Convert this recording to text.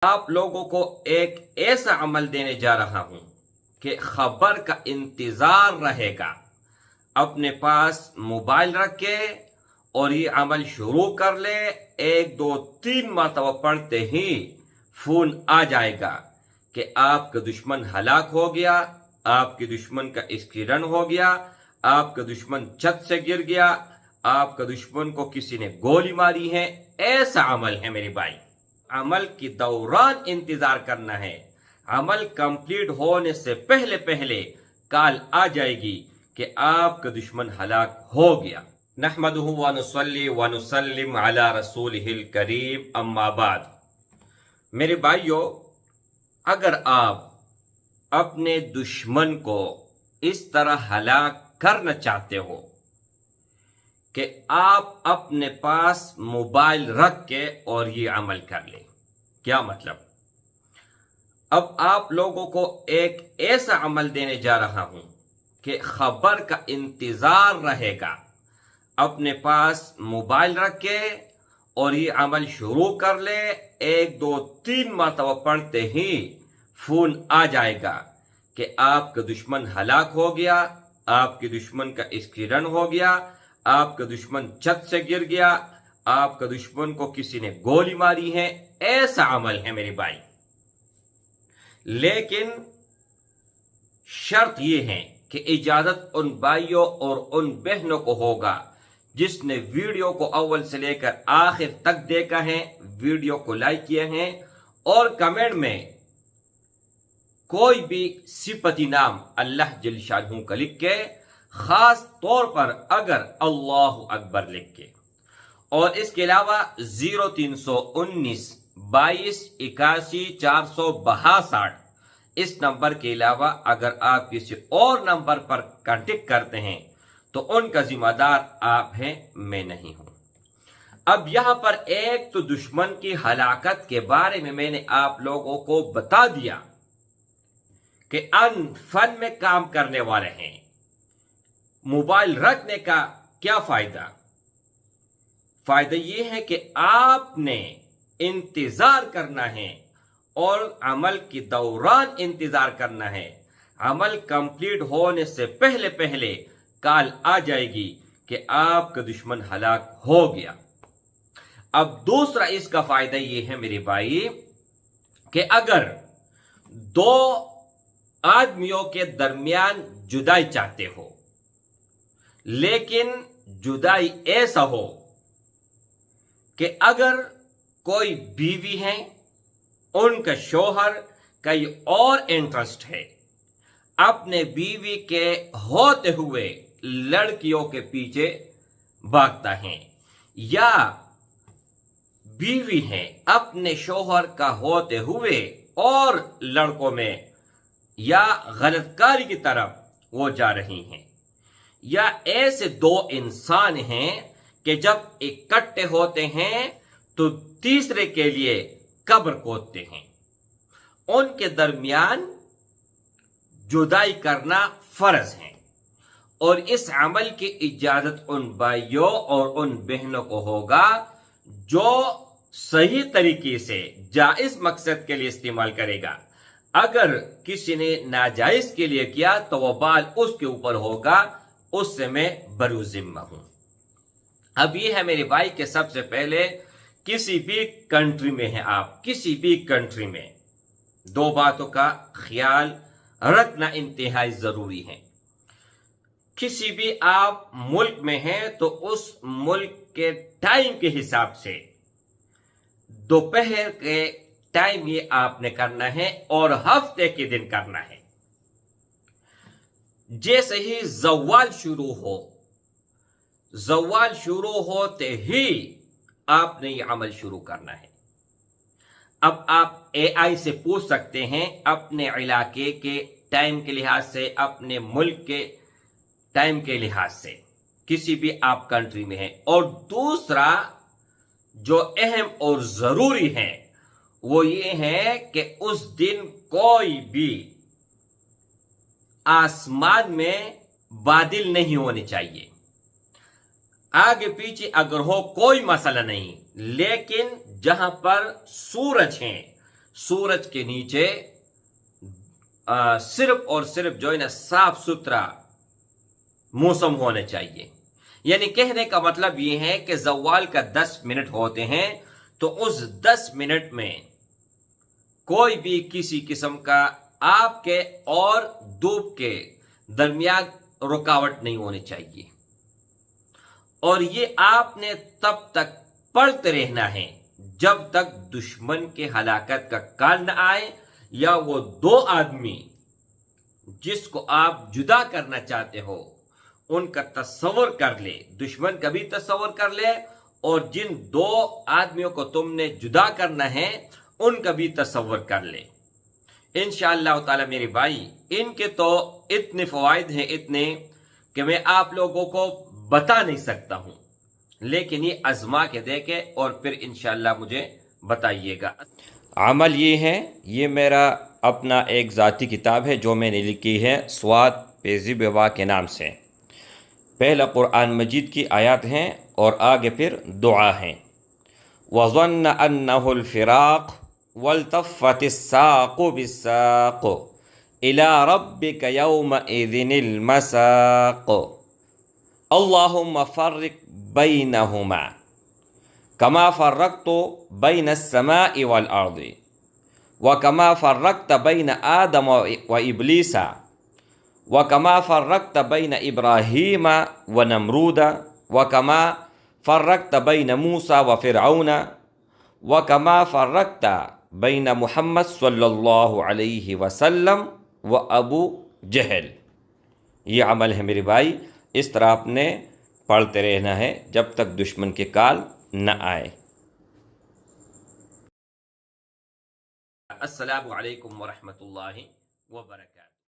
آپ لوگوں کو ایک ایسا عمل دینے جا رہا ہوں کہ خبر کا انتظار رہے گا۔ اپنے پاس موبائل رکھ کے اور یہ عمل شروع کر لے، 1 2 3 مرتبہ پڑھتے ہی فون آ جائے گا کہ آپ کا دشمن ہلاک ہو گیا، آپ کے دشمن کا ایکسیڈنٹ ہو گیا، آپ کا دشمن چھت سے گر گیا، آپ کا دشمن کو کسی نے گولی ماری ہے۔ ایسا عمل ہے میرے بھائی۔ عمل کے دوران انتظار کرنا ہے، عمل کمپلیٹ ہونے سے پہلے کال آ جائے گی کہ آپ کا دشمن ہلاک ہو گیا۔ نحمدہ ونصلی ونسلم علی رسولہ الکریم، اما بعد۔ میرے بھائیو، اگر آپ اپنے دشمن کو اس طرح ہلاک کرنا چاہتے ہو کہ آپ اپنے پاس موبائل رکھ کے اور یہ عمل کر لیں، کیا مطلب؟ اب آپ لوگوں کو ایک ایسا عمل دینے جا رہا ہوں کہ خبر کا انتظار رہے گا۔ اپنے پاس موبائل رکھ کے اور یہ عمل شروع کر لے، 1 2 3 مرتبہ پڑھتے ہی فون آ جائے گا کہ آپ کا دشمن ہلاک ہو گیا، آپ کے دشمن کا ایکسیڈنٹ ہو گیا، آپ کا دشمن چھت سے گر گیا، آپ کا دشمن کو کسی نے گولی ماری ہے۔ ایسا عمل ہے میرے بھائی، لیکن شرط یہ ہے کہ اجازت ان بھائیوں اور ان بہنوں کو ہوگا جس نے ویڈیو کو اول سے لے کر آخر تک دیکھا ہے، ویڈیو کو لائک کیا ہے اور کمنٹ میں کوئی بھی صفتی نام اللہ جل شانہ کا لکھ کے، خاص طور پر اگر اللہ اکبر لکھ کے، اور اس کے علاوہ 0319 22 81 462 اس نمبر کے علاوہ اگر آپ کسی اور نمبر پر کانٹیکٹ کرتے ہیں تو ان کا ذمہ دار آپ ہیں، میں نہیں ہوں۔ اب یہاں پر ایک تو دشمن کی ہلاکت کے بارے میں نے آپ لوگوں کو بتا دیا کہ ان فن میں کام کرنے والے ہیں۔ موبائل رکھنے کا کیا فائدہ؟ فائدہ یہ ہے کہ آپ نے انتظار کرنا ہے اور عمل کے دوران انتظار کرنا ہے۔ عمل کمپلیٹ ہونے سے پہلے کال آ جائے گی کہ آپ کا دشمن ہلاک ہو گیا۔ اب دوسرا اس کا فائدہ یہ ہے میرے بھائی کہ اگر 2 آدمیوں کے درمیان جدائی چاہتے ہو، لیکن جدائی ایسا ہو کہ اگر کوئی بیوی ہے، ان کا شوہر کئی اور انٹرسٹ ہے، اپنے بیوی کے ہوتے ہوئے لڑکیوں کے پیچھے بھاگتا ہے، یا بیوی ہے اپنے شوہر کا ہوتے ہوئے اور لڑکوں میں یا غلط کاری کی طرف وہ جا رہی ہیں، یا ایسے 2 انسان ہیں کہ جب اکٹھے ہوتے ہیں تو تیسرے کے لیے قبر کھودتے ہیں، ان کے درمیان جدائی کرنا فرض ہے، اور اس عمل کی اجازت ان بھائیوں اور ان بہنوں کو ہوگا جو صحیح طریقے سے جائز مقصد کے لیے استعمال کرے گا۔ اگر کسی نے ناجائز کے لیے کیا تو وہ بال اس کے اوپر ہوگا، اس سے میں بری ذمہ ہوں۔ اب یہ ہے میرے بھائی کہ سب سے پہلے کسی بھی کنٹری میں ہیں آپ، کسی بھی کنٹری میں 2 باتوں کا خیال رکھنا انتہائی ضروری ہے۔ کسی بھی آپ ملک میں ہیں تو اس ملک کے ٹائم کے حساب سے دوپہر کے ٹائم یہ آپ نے کرنا ہے اور ہفتے کے دن کرنا ہے۔ جیسے ہی زوال شروع ہوتے ہی آپ نے یہ عمل شروع کرنا ہے۔ اب آپ AI سے پوچھ سکتے ہیں اپنے علاقے کے ٹائم کے لحاظ سے، اپنے ملک کے ٹائم کے لحاظ سے، کسی بھی آپ کنٹری میں ہیں۔ اور دوسرا جو اہم اور ضروری ہے وہ یہ ہے کہ اس دن کوئی بھی آسمان میں بادل نہیں ہونے چاہیے۔ آگے پیچھے اگر ہو کوئی مسئلہ نہیں، لیکن جہاں پر سورج ہیں، سورج کے نیچے صرف اور صرف جو ہے نا صاف ستھرا موسم ہونا چاہیے. یعنی کہنے کا مطلب یہ ہے کہ زوال کا 10 منٹ ہوتے ہیں تو اس 10 منٹ میں کوئی بھی کسی قسم کا آپ کے اور دھوپ کے درمیان رکاوٹ نہیں ہونی چاہیے. اور یہ آپ نے تب تک پڑھتے رہنا ہے جب تک دشمن کے ہلاکت کا کال نہ آئے یا وہ دو آدمی جس کو آپ جدا کرنا چاہتے ہو ان کا تصور کر لے، دشمن کا بھی تصور کر لے اور جن دو آدمیوں کو تم نے جدا کرنا ہے ان کا بھی تصور کر لے. انشاءاللہ تعالی میرے بھائی ان کے تو اتنے فوائد ہیں، اتنے کہ میں آپ لوگوں کو بتا نہیں سکتا ہوں، لیکن یہ آزما کے دیکھیں اور پھر انشاءاللہ مجھے بتائیے گا. عمل یہ ہے، یہ میرا اپنا ایک ذاتی کتاب ہے جو میں نے لکھی ہے سواد پیزی بوا کے نام سے. پہلا قرآن مجید کی آیات ہیں اور آگے پھر دعا ہیں. وَظَنَّ أَنَّهُ الْفِرَاقُ وَالْتَفَّتِ السَّاقُ بِالسَّاقِ إِلَىٰ رَبِّكَ يَوْمَئِذٍ الْمَسَاقُ اللهم فرق بينهما كما فرقت بين السماء والأرض وكما فرقت بين آدم وإبليس وكما فرقت بين إبراهيم ونمرود وكما فرقت بين موسى وفرعون وكما فرقت بين محمد صلی اللہ علیہ وسلم وابو جہل. یہ عمل ہے میرے بھائی، اس طرح آپ نے پڑھتے رہنا ہے جب تک دشمن کے کال نہ آئے. السلام علیکم ورحمۃ اللہ وبرکاتہ.